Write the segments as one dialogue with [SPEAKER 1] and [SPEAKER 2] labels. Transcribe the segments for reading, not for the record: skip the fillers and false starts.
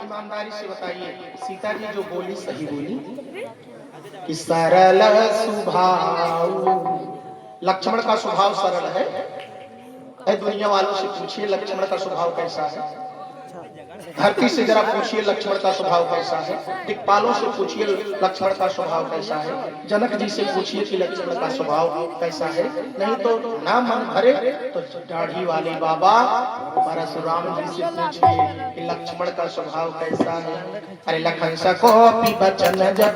[SPEAKER 1] ईमानदारी से बताइए, सीता जी जो बोली सही बोली कि सरल स्वभाव। लक्ष्मण का स्वभाव सरल है। दुनिया वालों से पूछिए लक्ष्मण का स्वभाव कैसा है। धरती से जरा पूछिए लक्ष्मण का स्वभाव कैसा है। दिक्पालों से पूछिए लक्ष्मण का स्वभाव कैसा है। जनक जी से पूछिए कि लक्ष्मण का स्वभाव कैसा है। नहीं तो ना मन भरे तो दाढ़ी वाले बाबा परशुराम जी से पूछिए कि लक्ष्मण का स्वभाव कैसा है। अरे लखन सको बचन जब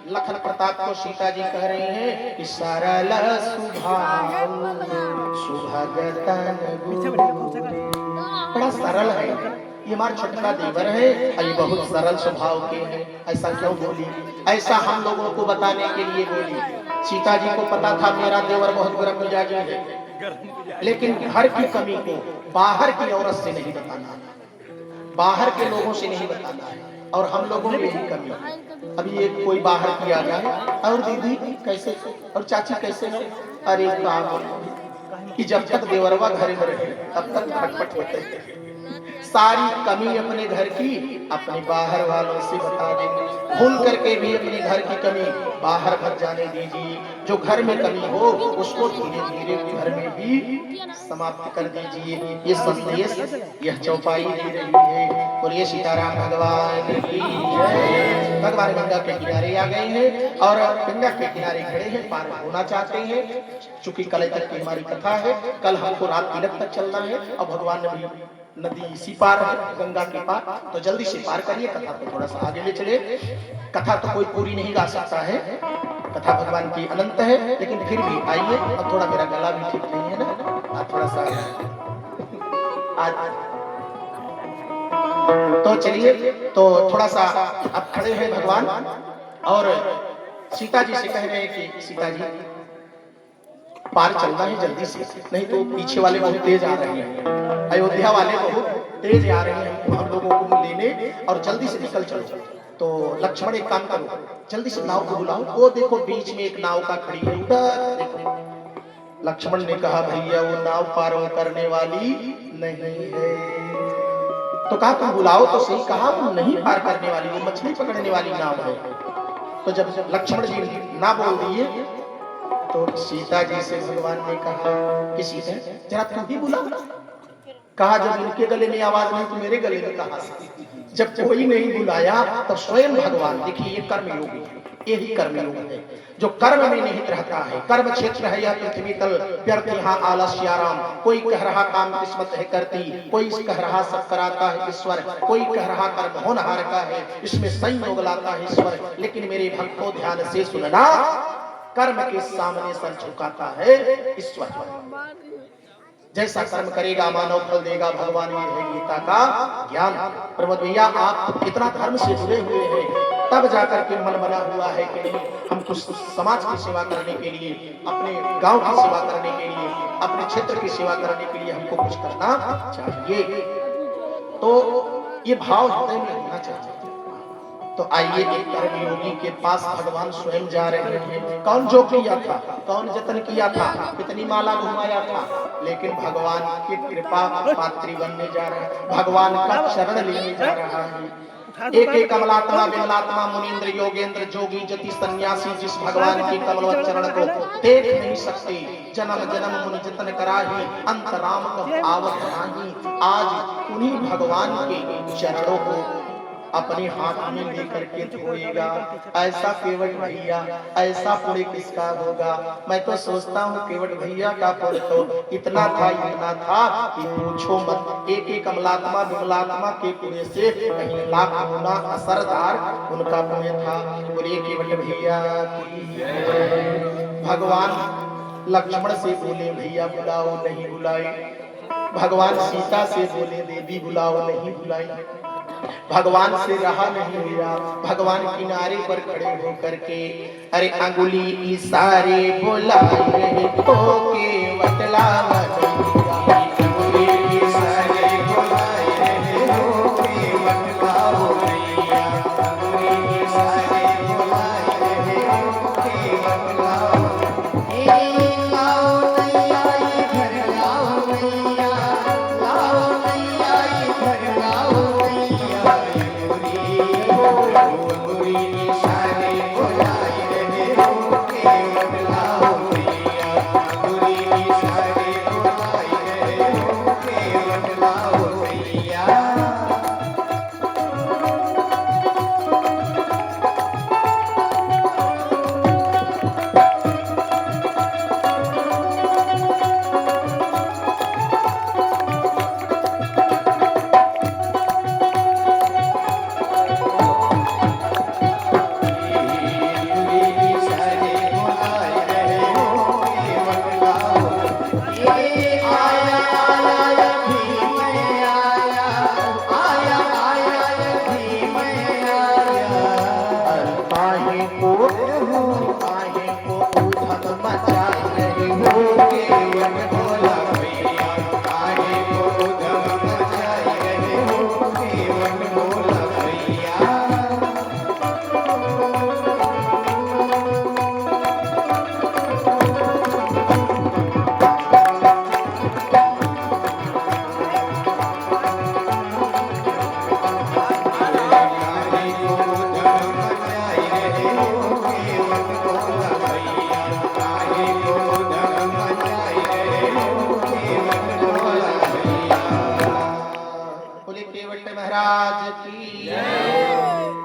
[SPEAKER 1] लखन प्रताप को सीता जी कह रही हैं कि सरल स्वभाव सुभगतन बड़ा सरल है। ये हमारा छोटा देवर है, ये बहुत सरल स्वभाव के हैं। ऐसा क्यों बोली? ऐसा हम लोगों को बताने के लिए बोली। सीता जी को पता था मेरा देवर बहुत गर्म मिजाजी है, लेकिन घर की कमी को बाहर की औरत से नहीं बताना, बाहर के लोगों से नहीं बताना है। और हम लोगों में यही कमी है। अभी एक कोई बाहर की आ जाए, और दीदी कैसे और चाची कैसे है, अरे कि जब तक देवरवा घर में रहे तब तक खटपट होते हैं। सारी कमी अपने घर की अपने बाहर वालों से बता देंगे। भूल करके भी अपने घर की कमी बाहर मत जाने दीजिए। जो घर में कमी हो उसको धीरे धीरे घर में भी समाप्त कर दीजिए। ये संदेश यह चौपाई दे रही है। और ये सीताराम भगवान की जय। भगवान गंगा के किनारे आ गए हैं और गंगा के किनारे खड़े हैं, पार होना चाहते हैं। चूंकि कल तक की हमारी कथा है, कल हमको रात तिलक तक चलना है। और भगवान ने नदी इसी पार है, गंगा के पार, तो जल्दी से पार करिए। कथा को थोड़ा सा आगे ले चले। कथा तो कोई पूरी नहीं गा सकता है, कथा भगवान की अनंत है, लेकिन फिर भी आइए। अब थोड़ा मेरा गला भी ठीक नहीं है ना, थोड़ा सा आज तो चलिए। तो थोड़ा सा अब खड़े हैं भगवान और सीता जी से कह रहे हैं कि सीता जी पार चलना है जल्दी से, नहीं तो पीछे वाले बहुत तेज आ रहे हैं, अयोध्या वाले बहुत तेज आ रहे हैं हम लोगों को लेने, और जल्दी से निकल चलो। तो लक्ष्मण एक काम करो, जल्दी से नाव को बुलाओ। वो देखो बीच में एक नाव का खड़ी है, उधर देखो। लक्ष्मण ने कहा भैया वो नाव पार करने वाली नहीं है। तो कहा तुम बुलाओ तो सही। कहा वो नहीं पार करने वाली, वो मछली पकड़ने वाली नाव है। तो जब लक्ष्मण जी ना बोल दिए तो सीता जी से भगवान ने कहा कि सीता जरा तू ही बुला। कहा जब इनके गले में आवाज नहीं तो मेरे गले में कहां से? जब कोई नहीं बुलाया तब स्वयं भगवान। देखिए ये कर्म योग है, यही कर्म योग है जो कर्म में निहित रहता है। कर्म क्षेत्र है यह पृथ्वी तल, व्यर्थ यहाँ आलस्य आराम। कोई कह रहा काम किस्मत है करती, कोई कह रहा सब कराता है ईश्वर, कोई कह रहा कर्म होनहार का है, इसमें संयोग लाता है ईश्वर। लेकिन मेरे भक्तों ध्यान से सुनना, कर्म के सामने सर झुकाता है ईश्वर। जैसा कर्म करेगा मानव फल देगा, भगवान ये है गीता का ज्ञान। प्रमोद भैया आप इतना धर्म से जुड़े हुए हैं, तब जाकर के मन बना हुआ है कि नहीं हम कुछ समाज की सेवा करने के लिए, अपने गांव की सेवा करने के लिए, अपने क्षेत्र की सेवा करने के लिए हमको कुछ करना चाहिए। तो ये भाव हृदय में होना चाहिए। तो आइए एक कर्मयोगी के पास भगवान स्वयं जा रहे हैं। कौन जो किया था, कौन जतन किया था, कितनी माला घुमाया था, लेकिन भगवान की कृपा पात्री बनने जा रहा है, भगवान का शरण लेने जा रहा है। एक एक कमलात्मा विमलात्मा मुनीन्द्र योगेंद्र जोगी जति सन्यासी जिस भगवान के कमल चरण को देख नहीं सकते, जन्म जन्म मुनि जतन कराही, अंत राम कब आवत नाही। आज उन्हीं भगवान के चरणों को अपने हाथ में लेकर के धोएगा। ऐसा केवट भैया, ऐसा पुण्य किसका होगा। मैं तो सोचता हूँ केवट भैया का पुण्य तो इतना था कि पूछो मत। एक एक अमलात्मा विमलात्मा के पुण्य से कहीं लाख गुना असरदार उनका पुण्य था। बोले केवट भैया की जय। भगवान लक्ष्मण से बोले भैया बुलाओ, नहीं बुलाए। भगवान सीता से बोले देवी बुलाओ, नहीं बुलाई। भगवान से रहा नहीं गया। भगवान किनारे पर खड़े होकर के अरे अंगुली इशारे बुलाए रहे तो केवट लावा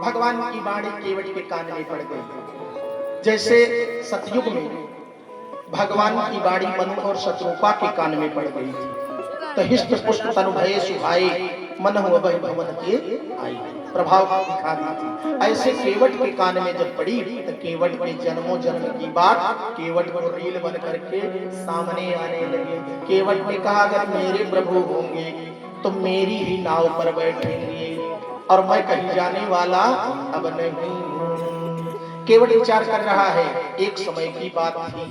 [SPEAKER 1] भगवान की वाणी केवट के कान में पड़ गई। जैसे सतयुग में भगवान की वाणी मनु और शत्रुपा के कान में पड़ गई थी। तो हिष्ट पुष्ट तनु भये सुहाए मन हो वही भवन के आई प्रभाव दिखा दी थी। ऐसे केवट के कान में जब पड़ी तो केवट के जन्मों जन्म की बात केवट को रील बन करके सामने आने लगे। केवट ने कहा अगर मेरे प्रभु होंगे तो मेरी ही नाव पर बैठेंगे और मैं कहीं जाने वाला अब नहीं हूं। केवट विचार कर रहा है एक समय की बात थी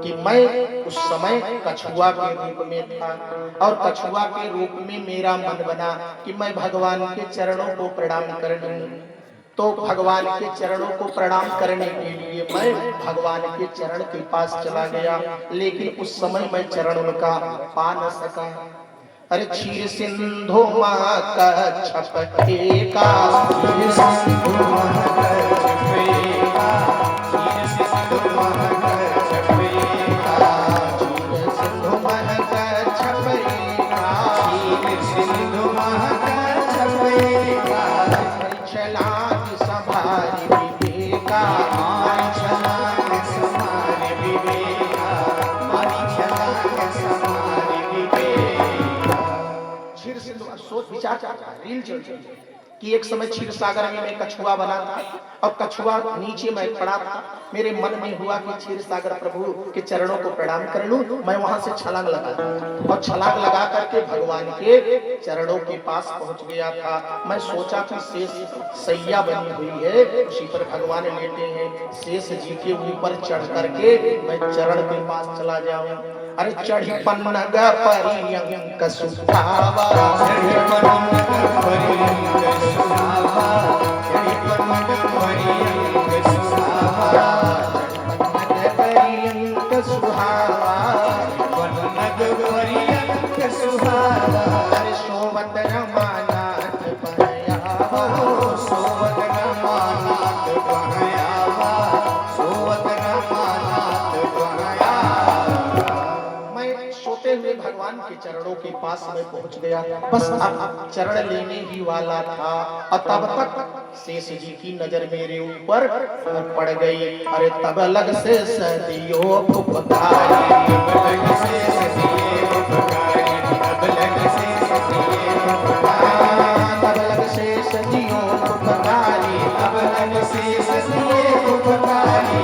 [SPEAKER 1] कि मैं उस समय कछुआ के रूप में था और कछुआ के रूप में मेरा मन बना कि मैं भगवान के चरणों को प्रणाम कर लूं। तो भगवान के चरणों को प्रणाम करने के लिए मैं भगवान के चरण के पास चला गया, लेकिन उस समय मैं चरण उनका पा न सका। अरे क्षीर सिंधु महाकच्छप एका क्षीर सिंधु महाकच्छप एका क्षीर सिंधु महाकच्छप एका क्षीर सिंधु महाकच्छप एका क्षीर सिंधु महाकच्छप एका छलांग संभारी विवेका मारी छलांग संभारी विवेका मारी छलांग संभारी विवेका। क्षीर सिंधु सोच विचार रील चल रही कि एक समय क्षीर सागर में मैं कछुआ बना था और कछुआ नीचे मैं पड़ा था। मेरे मन में हुआ कि क्षीर सागर प्रभु के चरणों को प्रणाम कर लूं। मैं वहां से छलांग लगा और छलांग लगा करके भगवान के चरणों के पास पहुंच गया था। मैं सोचा कि शेष सैया बनी हुई है उसी पर भगवान लेटे हैं, शेष जी के ऊपर चढ़ करके मैं चरण के पास चला जाऊं। अरे चढ़ी पन्नग परियंक सुभावा चढ़ी पन्नग परियंक सुभावा चढ़ी पन्नग परियंक सुभावा पन्नग परियंक सुभावा पन्नग परियंक सुभावा। अरे सोवत रमानाथ पहयावा सोवत रमानाथ पहयावा सोवत रमानाथ पहयावा। सोते हुए भगवान भगवान के चरणों के पास मैं पहुंच गया, बस अब चरण लेने ही वाला था और तब तक शेष जी की नजर मेरे ऊपर पड़ गई। अरे तब लग से सदियों पुकारी, तब लग से सदियों पुकारी, तब लग से सदियों पुकारी, तब लग से सदियों पुकारी, तब लग से सदियों पुकारी।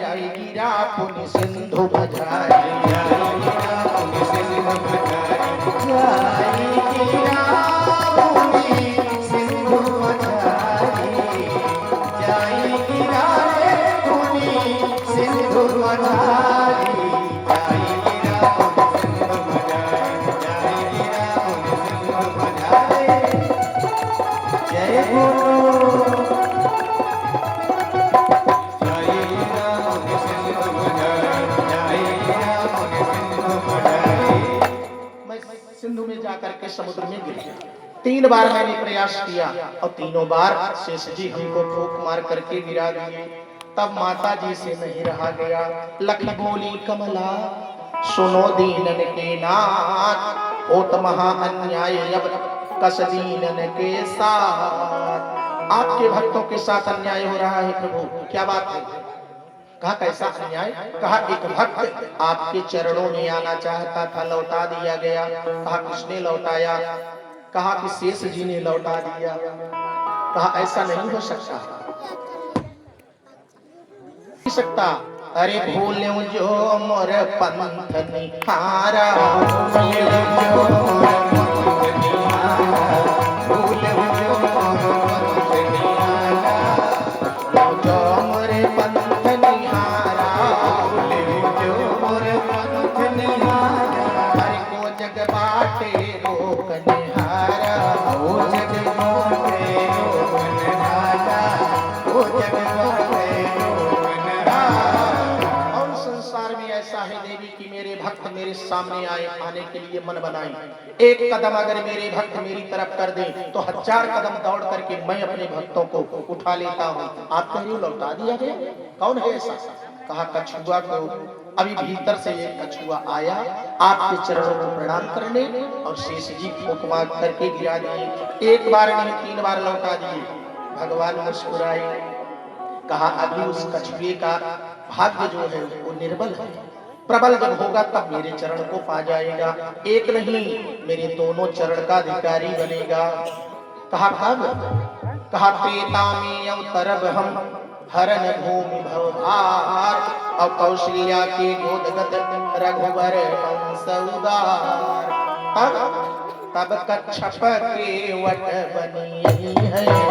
[SPEAKER 1] जाएगी रापुन सिंधु बजाई, जाएगी रापुन सिंधु बजाई, जाएगी रापुन सिंधु बजाई, जाएगी रापुन सिंधु बजाई, जाएगी रापुन सिंधु बजाई, जाएगी रापुन सिंधु बजाई। जय गुरु सिंधु में जाकर के समुद्र में गिर गया। 3 बार मैंने प्रयास किया और तीनों बार शेष जी हमको ठोक मार करके गिरा दिए। तब माता जी से नहीं रहा गया। लखी बोली कमला सुनो दीनन के नाथ, होत महा अन्याय अब कस दीनन के साथ। आपके भक्तों के साथ अन्याय हो रहा है प्रभु, क्या बात है? कहा कैसा अन्याय? कहा एक भक्त आपके चरणों में आना चाहता था, लौटा दिया गया। कहा किसने लौटाया? कहा कि शेष जी ने लौटा दिया। कहा ऐसा नहीं हो सकता, नहीं सकता। अरे भूलूं जो मोर पंथ निहारा, भूलूं जो मोर पंथ निहारा, भूलूं जो मोर पंथ निहारा, जो मोर पंथ निहारा, भूलूं जो मोर पंथ निहारा। हरि को जग बाटे रोक निहारा, ओ जग बाटे रोक निहारा, ओ जग बाटे ऐसा है देवी कि मेरे भक्त मेरे सामने आए, आने के लिए मन बनाई। एक कदम अगर मेरे भक्त मेरी तरफ कर दे तो 1000 कदम दौड़ करके मैं अपने भक्तों को उठा लेता हूँ। आप कह रही हो लौटा दिया गया, कौन है ऐसा? कहा कछुआ को। अभी भीतर से एक कछुआ आया आपके चरणों को प्रणाम करने और शेष जी को कुमार करके गिरा दिए। 1 बार नहीं 3 बार लौटा दिए। भगवान मुस्कुराए। कहा अभी उस कछुए का भाग्य जो है वो निर्बल है, प्रबल जब होगा तब मेरे चरण को पा जाएगा। एक नहीं मेरे दोनों चरण का अधिकारी बनेगा। कहा कब? कहा त्रेता में अवतरब हम हरन भूमि भवभार, और कौशल्या के गोदगत रघुवर वंशउदार। तब कच्छप के वट बनी है,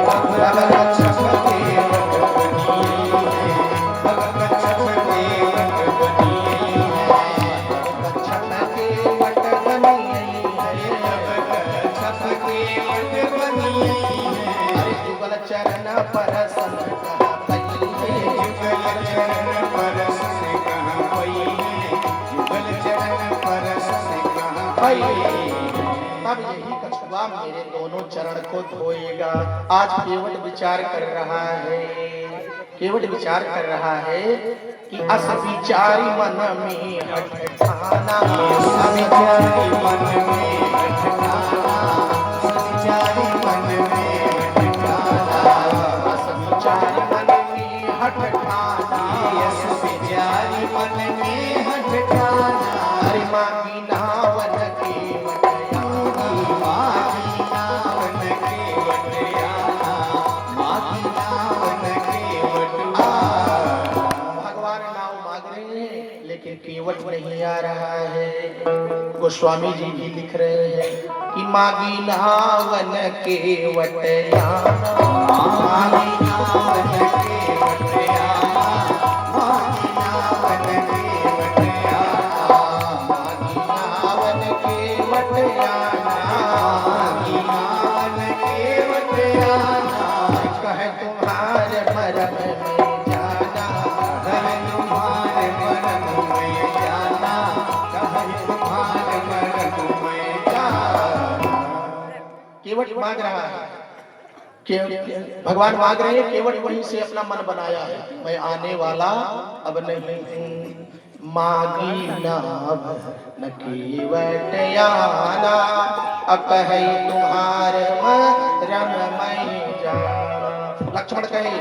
[SPEAKER 1] तब कच्छप के वट बनी है, तब कच्छप के वट बनी है, कच्छप के वट बनी है, तब कच्छप के वट बनी है। जुगल चरण परसन कहा पई है, जुगल चरण परसन कहा पई है, जुगल चरण परसन कहा पई है। अब यही कछुआ मेरे दोनों चरण को धोएगा। आज केवट विचार कर रहा है, केवट विचार कर रहा है कि अस विचारी मन में हठ ठाना, अस विचारी मन में हठ ठाना, अस विचारी मन में हठ ठाना, अस विचारी मन में हठ ठाना, अस विचारी मन में हठ ठाना। अरे मांगी नावन के केवट नहीं आ रहा है। गोस्वामी जी भी लिख रहे हैं कि मागी नावन केवट आना, मागी नावन केवट आना, मागी नावन केवट आना, मागी नावन केवट आना, मागी नावन केवट आना। कह तुम्हारे मरम में जाना, कह तुम्हारे मरम में जाना, कह तुम्हारे मरम में जाना। केवट मांग रहा है, भगवान मांग रहे हैं। केवट वहीं से अपना मन बनाया है, मैं आने वाला अब नहीं हूँ। मागी नाभ न केवट याना अकहि तुम्हार मरम मैं जाना। लक्ष्मण कहे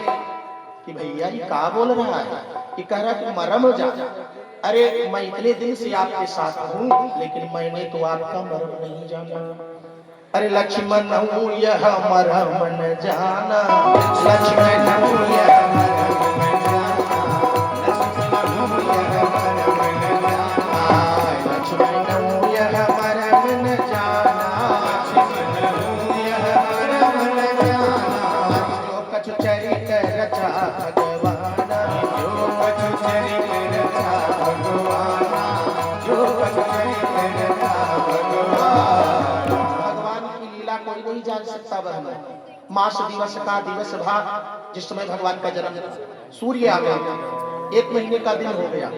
[SPEAKER 1] कि भैया ये का बोल रहा है, ये कह रहा कि मरम जा। अरे मैं इतने दिन से आपके साथ हूँ लेकिन मैंने तो आपका मरम नहीं जाना। अरे लक्ष्मण हूँ यह मरम न जाना, लक्ष्मण हूँ यह मरम न जाना, लक्ष्मण हूँ यह मरम न जाना, जो कछु चरित रचा भगवान, जो कछु चरित रचा भगवान, जो कछु चरित रचा भगवान। भगवान की लीला कोई नहीं जान सकता बहन। मास दिवस का दिवस भा, जिस समय भगवान का जन्म सूर्य आ गया, 1 महीने का दिन हो गया।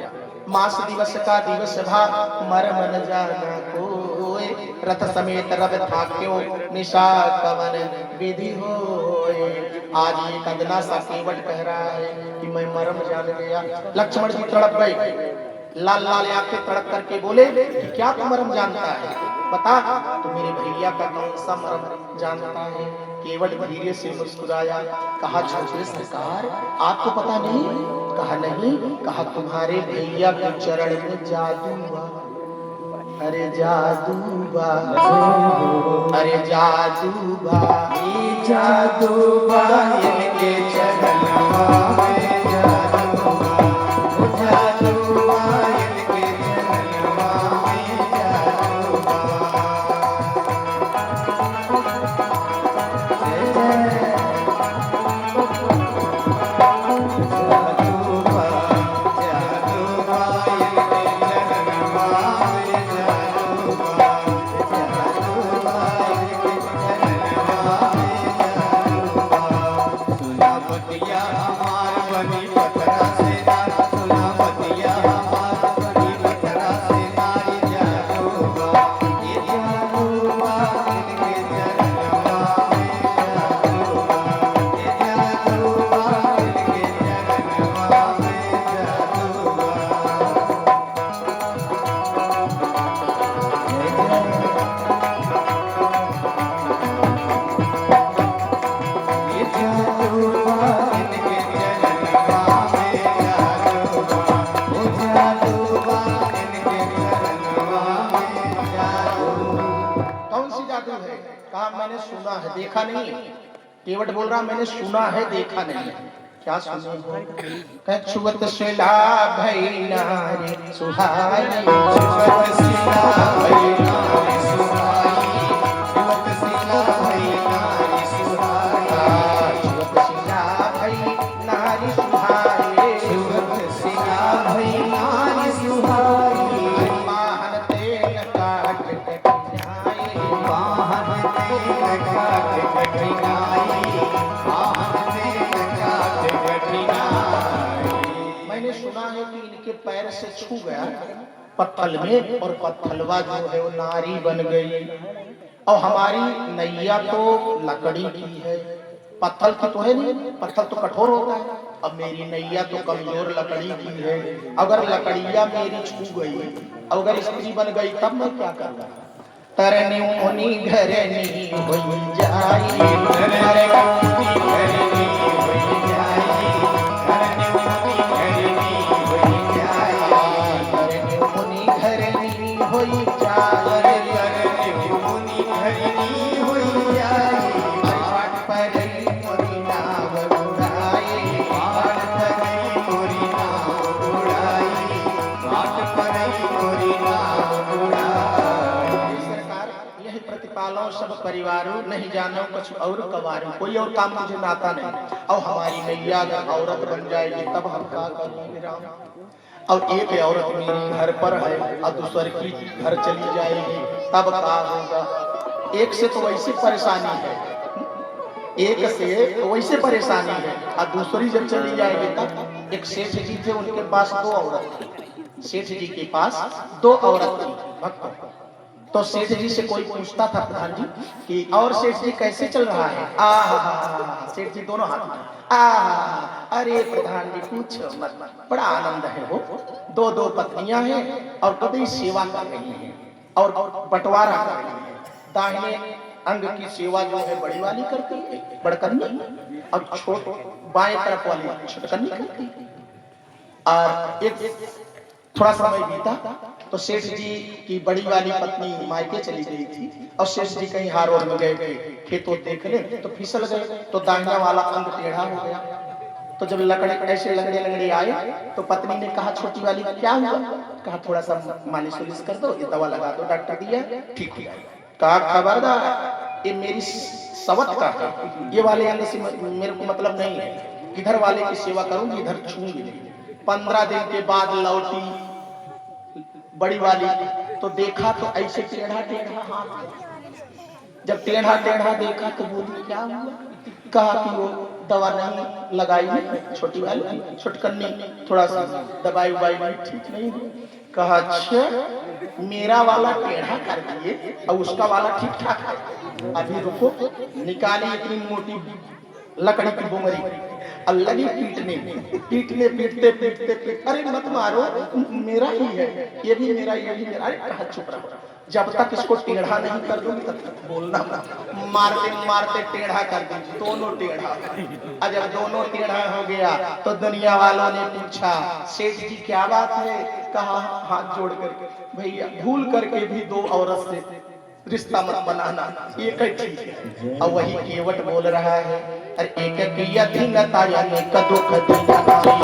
[SPEAKER 1] मास दिवस का दिवस भा, मरम न जाना कोय, रथ समेत रव थाक्यो निशा कवन विधि होय। आज ये कंदना सा केवट कह रहा है कि मैं मरम जान गया। लक्ष्मण जी तड़प गए, लाल लाल आंखें तड़प करके बोले कि क्या तू मरम जानता है, बता तो मेरे भैया का कौन सा मरम जानता है। केवट धीरे से मुस्कुराया, कहा छोटे सरकार आपको पता नहीं। कहा नहीं। कहा तुम्हारे भैया के चरण में जादू बा। अरे जादू बा, अरे जादू बा, जादू बा इनके चरण में, जादू बा, जादू बा इनके चरण में, जादू बा। मैंने सुना है देखा नहीं। केवट बोल रहा मैंने सुना है देखा नहीं। क्या सुने हो? कछुवत शिला भई नारी सुहाई, कछुवत शिला भई नारी सुहाई, कछुवत शिला भई नारी सुहाई, कछुवत शिला भई नारी सुहाई, कछुवत शिला भई नारी सुहाई। वाहन तेन काट कठिनाई, वाहन तेन काट कठिनाई, वाहन तेन काट कठिनाई। मैंने सुना है कि इनके पैर से छू गया पत्थल में और पत्थलवा जो है वो नारी बन गई। और हमारी नैया तो लकड़ी की है, पत्थल की तो है नहीं, पत्थल तो कठोर होता है। अब मेरी नैया तो कमजोर लकड़ी की है। अगर लकड़िया मेरी छू गई, अगर स्त्री बन गई तब मैं क्या करूँगा? तरनी मुनि घरनी होई जाई, तरनी मुनि घरनी होई जाई, तरनी मुनि घरनी होई जाई, तरनी मुनि घरनी होई जाई, तरनी मुनि घरनी होई जाई। पाट परई मोरी नाव उड़ाई, पाट परई मोरी नाव उड़ाई, पाट परई मोरी नाव उड़ाई। प्रतिपालो सब परिवारों नहीं जानो कुछ और कवारों, कोई और काम मुझे नाता नहीं। और हमारी नैया अगर औरत बन जाएगी तब हम क्या करेंगे राम? और एक औरत मेरी घर पर है और दूसरी की घर चली जाएगी तब क्या होगा? एक से तो वैसी परेशानी है, एक से तो वैसे परेशानी है और दूसरी जब चली जाएगी तब। एक सेठ जी थे, उनके पास 2 औरत थी। सेठ जी के पास 2 औरत थी भक्त। तो सेठ जी से कोई पूछता था प्रधान जी कि और सेठ जी कैसे चल रहा है? सेठ जी दोनों हाथ में अरे प्रधान जी पूछो मत, बड़ा आनंद है हो। दो दो पत्नियां हैं और कभी सेवा कर रही हैं और बंटवारा कर रही हैं। दाहिने अंग की सेवा जो है बड़ी वाली करती है, बड़कन्नी, और छोट बाएं तरफ वाली छोटकन्नी करती है। और एक थोड़ा समय बीता तो सेठ जी की बड़ी वाली पत्नी मायके चली गई थी और सेठ जी कहीं हारोड़ में गए थे खेतों देखने, तो फिसल गए तो दाहिना वाला अंग टेढ़ा हो गया। तो जब लकड़े ऐसे लंगड़े लंगड़े आए तो पत्नी ने कहा छोटी वाली क्या हुआ? कहा थोड़ा सा मालिश वालिश कर दो, ये दवा लगा दो, डॉक्टर दिया ठीक हो जाएगा। कहा खबरदार, ये मेरी सवत का है, ये वाले अंग से मेरे को मतलब नहीं है, इधर वाले की सेवा करूंगी, इधर छूंगी नहीं। 15 दिन के बाद लौटी बड़ी वाली तो देखा तो ऐसे टेढ़ा टेढ़ा हाथ। जब टेढ़ा टेढ़ा देखा तो बोली क्या हुआ? कहा कि वो दवा नहीं लगाई छोटी वाली, छोटकन्नी थोड़ा सा दवाई उबाई नहीं, ठीक नहीं हुई। कहा अच्छा, मेरा वाला टेढ़ा कर दिए और उसका वाला ठीक ठाक है। अभी रुको, निकाली इतनी मोटी लकड़ी की बोमरी और लगी पीटने पीटने पीटते पीटते पीटते, अरे मत मारो, मेरा ही है, ये भी मेरा, ये भी मेरा। अरे कहा चुप रहो, जब तक इसको टेढ़ा नहीं कर दूंगी तब तक बोलना मत। मारते मारते टेढ़ा कर दी, दोनों टेढ़ा। और जब दोनों टेढ़ा हो गया तो दुनिया वालों ने पूछा सेठ जी क्या बात है? कहा हाथ जोड़ कर भैया भूल करके भी दो औरत से रिश्ता मत बनाना, ये कैसी है? और वही केवट बोल रहा है, अरे एक किया दिन ताया ने कदो खदिया,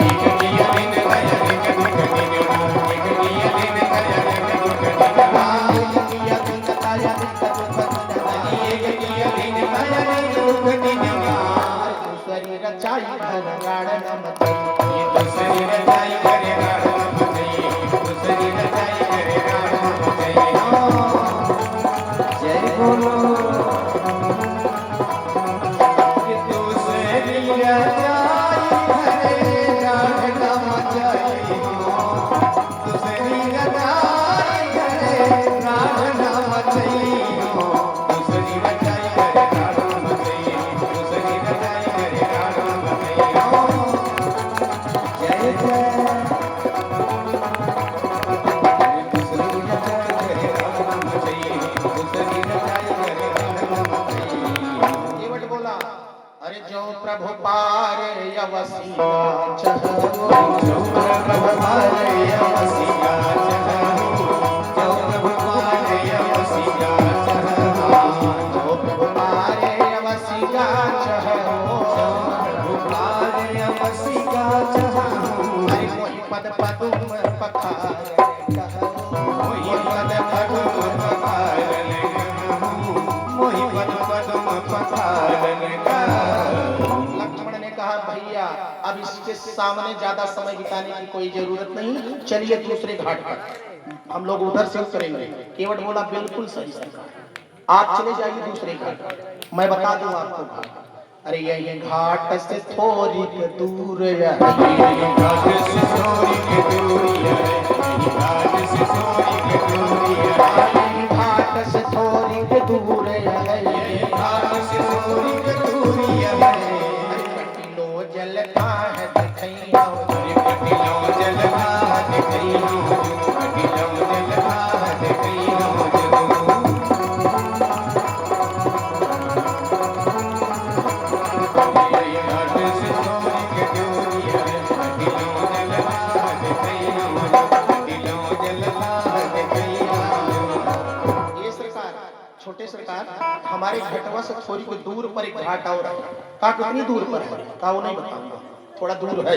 [SPEAKER 1] एक किया दिन ताया ने कदो खदिया, एक किया दिन ताया ने कदो खदिया, एक किया दिन ताया ने कदो खदिया, एक किया दिन ताया ने कदो खदिया। दूसरी रचाई घर गाड़न मत, ये दूसरी रचाई घर गाड़न मत, दूसरी रचाई घर गाड़न मत। जय बोलो प्रभु पारे अवसिया चहो, जो प्रभु पारे अवसिया चहो, जो प्रभु पारे अवसिया चहो, जो प्रभु पारे अवसिया चहो, जो प्रभु पारे अवसिया चहो। अरे मोहि पद पदुम पखारे कहो, मोहि पद पदुम पखारे कहो, मोहि पद पदुम पखारे कहो। कहा भैया अब इसके सामने ज्यादा समय बिताने की कोई जरूरत नहीं, चलिए दूसरे घाट पर हम लोग उधर से उतरेंगे। केवट बोला बिल्कुल सही सरकार, आप चले जाइए दूसरे घाट पर, मैं बता दूं आपको घाट। अरे यही घाट से थोड़ी दूर है, घाट से थोड़ी दूर है, घाट से थोड़ी दूर है, घाट से थोड़ी दूर है, घाट से थोड़ी दूर है। जल खाह दिखैया, कटिलो जल खाह दिखैया, कटिलो जल खाह दिखैया। घाट से छोड़ के दूरिया, कटिलो जल खाह दिखैया, कटिलो जल खाह दिखैया। ये सरकार, छोटे सरकार, हमारे घटवा से थोड़ी को दूर पर एक घाट और है। कहा कितनी दूर पर है? कहा वो नहीं बताऊंगा, थोड़ा दूर है।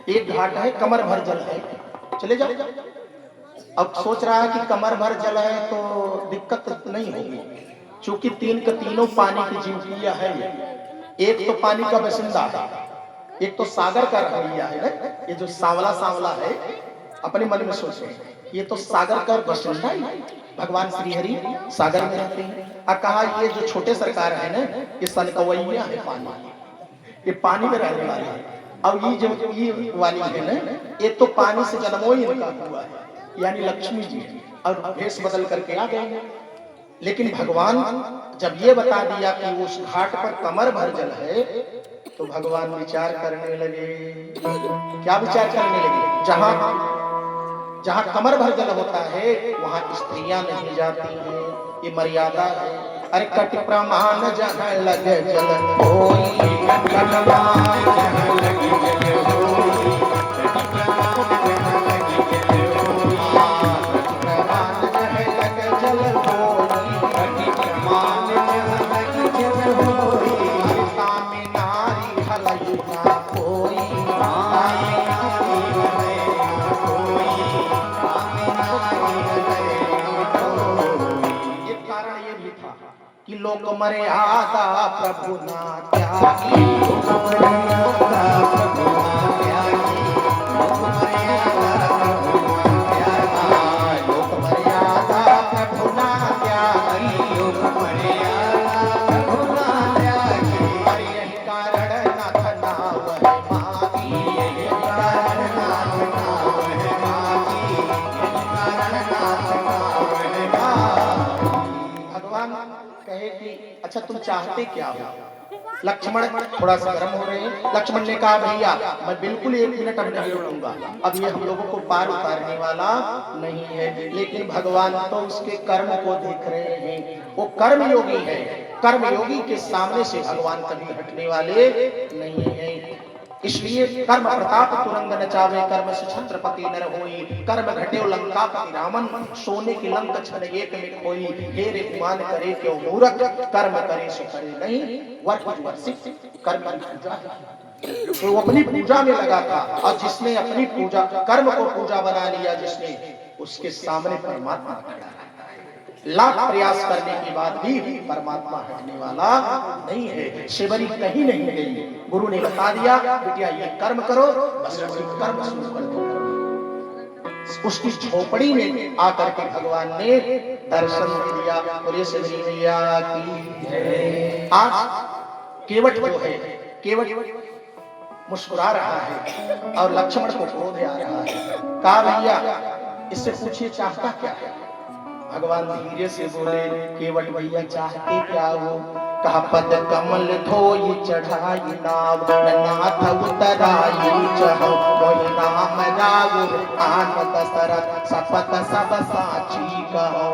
[SPEAKER 1] एक घाट है कमर भर जल है, चले जाओ। अब सोच रहा है कि कमर भर जल है तो दिक्कत नहीं होगी, क्योंकि तीन के तीनों पानी की जीवकिया है। एक तो पानी का बासिंदा है, एक तो सागर का रहैया है ना, ये जो सांवला सांवला है, अपने मन में सोचे ये तो सागर का बासिंदा है। भगवान श्री हरि सागर में रहते हैं। कहा ये जो छोटे सरकार है ना, ये सनकवैया है, पानी, ये पानी में रहने वाले हैं। अब ये जो ये वाली है ना, ये तो पानी से जन्मो ही इनका हुआ है, यानी लक्ष्मी जी, और भेष बदल करके आ गए। लेकिन भगवान जब ये बता दिया कि उस घाट पर कमर भर जल है तो भगवान विचार करने लगे। क्या विचार करने लगे? जहां जहां कमर भर जल होता है वहां स्त्रियां नहीं जाती हैं, ये मर्यादा है। अरे कट प्रमाण जहां लगे जल होई, कट प्रमाण जहां लगे जल होई, कट प्रमाण जहां लगे जल होई, कट प्रमाण जहां लगे जल होई, तामे नारी हलई ना कोई, तामे नारी हलई ना कोई, कारण ये भी था कि लोक मर्यादा प्रभु ना त्यागी, लोक मर्यादा प्रभु ना त्यागी, लोक मर्यादा प्रभु ना त्यागी, लोक मर्यादा प्रभु ना त्यागी, लोक मर्यादा प्रभु ना त्यागी। यही कारण नाथ नाव है मागी, यही कारण नाथ नाव है मागी, यही कारण नाथ नाव है मागी। भगवान कहे कि अच्छा तुम चाहते क्या हो? लक्ष्मण थोड़ा सा गर्म हो रहे हैं। लक्ष्मण ने कहा भैया मैं बिल्कुल 1 मिनट अब नहीं रुकूंगा, अब ये हम लोगों को पार उतारने वाला नहीं है। लेकिन भगवान तो उसके कर्म को देख रहे हैं, वो कर्म योगी है। कर्म योगी के सामने से भगवान कभी हटने वाले नहीं है। इसलिए कर्म प्रताप तुरंग नचावे, कर्म से छत्रपति नर होई, कर्म घटे लंकापति रामन, सोने की लंक छन एक में खोई, हेरे गुमान करे क्यों मूरख, कर्म करे सो करे नहीं वर्षित। कर्म पूजा तो वो अपनी पूजा में लगा था, और जिसने अपनी पूजा कर्म को पूजा बना लिया जिसने, उसके सामने परमात्मा खड़ा रहता है। लाख प्रयास करने के बाद भी परमात्मा हटने वाला नहीं है। शिवरी कहीं नहीं गई, गुरु ने बता दिया बेटिया ये कर्म करो, बस वही कर्म शुरू कर दो। उसकी झोपड़ी में आकर के भगवान ने दर्शन दिया। बोलिए शिवरी मैया की। आज केवट जो है, केवट मुस्कुरा रहा है और लक्ष्मण को क्रोध आ रहा है। कहा भैया इससे पूछिए चाहता क्या है? भगवान धीरे से बोले केवट भैया चाहते क्या हो? कहा पद कमल धोई चढ़ाई नाव, नाथ उतराई चहो, मोहि नाम रावुर आन दशरथ सपत सब साची कहो।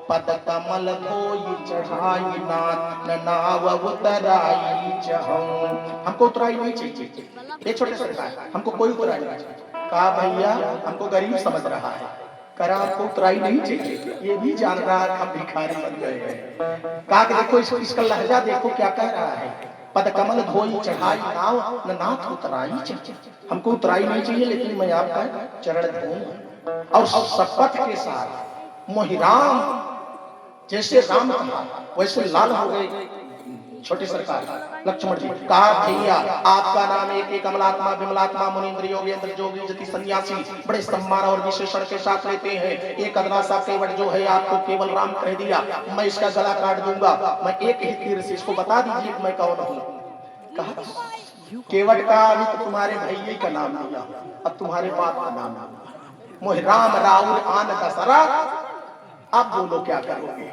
[SPEAKER 1] पद कमल धोई चढ़ाई नाथ, नाव उतराई चहो। हमको उतराई नहीं चाहिए, ये छोटे सरकार हमको कोई उतराई नहीं चाहिए। कहा भैया हमको गरीब समझ रहा है, करा आपको उतराई नहीं चाहिए, ये भी जान रहा है हम भिखारी बन गए हैं। कहा कि देखो इसका लहजा देखो क्या कह रहा है, पद कमल धोई चढ़ाई नाव, नाथ उतराई चाहिए। हमको उतराई नहीं चाहिए लेकिन मैं आपका चरण धोऊंगा। और शपथ के साथ मोहि राम, जैसे राम कहा वैसे लाल हो गए छोटे सरकार लक्ष्मण जी। कहा भैया आपका नाम एक कमलात्मा विमलात्मा मुनीन्द्र योगेंद्र जोगी जति सन्यासी बड़े सम्मान और विशेषण के साथ लेते हैं। एक अदना सा केवट जो है आपको केवल राम कह दिया, मैं इसका गला काट दूंगा। मैं एक ही तीर से इसको बता दीजिए कि मैं कौन हूँ। कहा केवट का अभी तो तुम्हारे भैया का नाम लिया, अब तुम्हारे बाप का नाम लिया। मोहि राम राउर आन दशरथ, अब बोलो क्या करोगे?